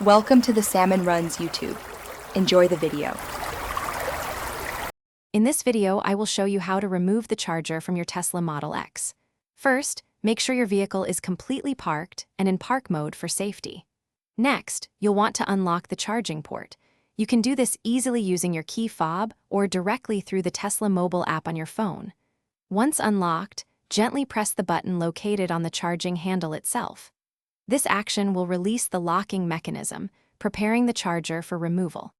Welcome to the Salmon Runs YouTube. Enjoy the video. In this video, I will show you how to remove the charger from your Tesla Model X. First, make sure your vehicle is completely parked and in park mode for safety. Next, you'll want to unlock the charging port. You can do this easily using your key fob or directly through the Tesla mobile app on your phone. Once unlocked, gently press the button located on the charging handle itself. This action will release the locking mechanism, preparing the charger for removal.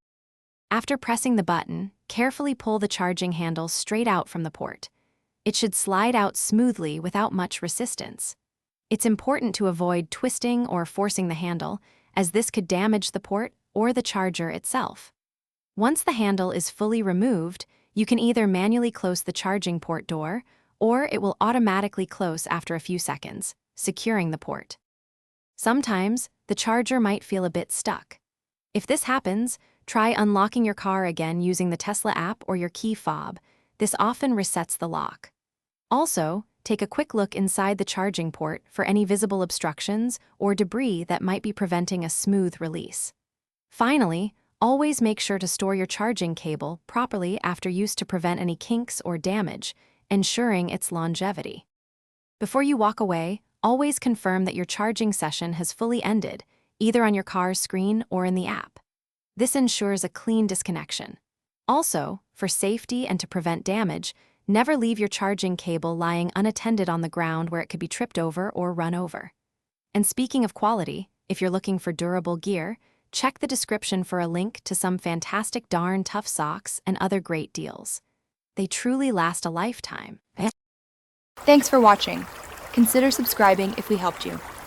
After pressing the button, carefully pull the charging handle straight out from the port. It should slide out smoothly without much resistance. It's important to avoid twisting or forcing the handle, as this could damage the port or the charger itself. Once the handle is fully removed, you can either manually close the charging port door, or it will automatically close after a few seconds, securing the port. Sometimes, the charger might feel a bit stuck. If this happens, try unlocking your car again using the Tesla app or your key fob. This often resets the lock. Also, take a quick look inside the charging port for any visible obstructions or debris that might be preventing a smooth release. Finally, always make sure to store your charging cable properly after use to prevent any kinks or damage, ensuring its longevity. Before you walk away, always confirm that your charging session has fully ended, either on your car's screen or in the app. This ensures a clean disconnection. Also, for safety and to prevent damage, never leave your charging cable lying unattended on the ground where it could be tripped over or run over. And speaking of quality, if you're looking for durable gear, check the description for a link to some fantastic darn tough socks and other great deals. They truly last a lifetime. Thanks for watching. Consider subscribing if we helped you.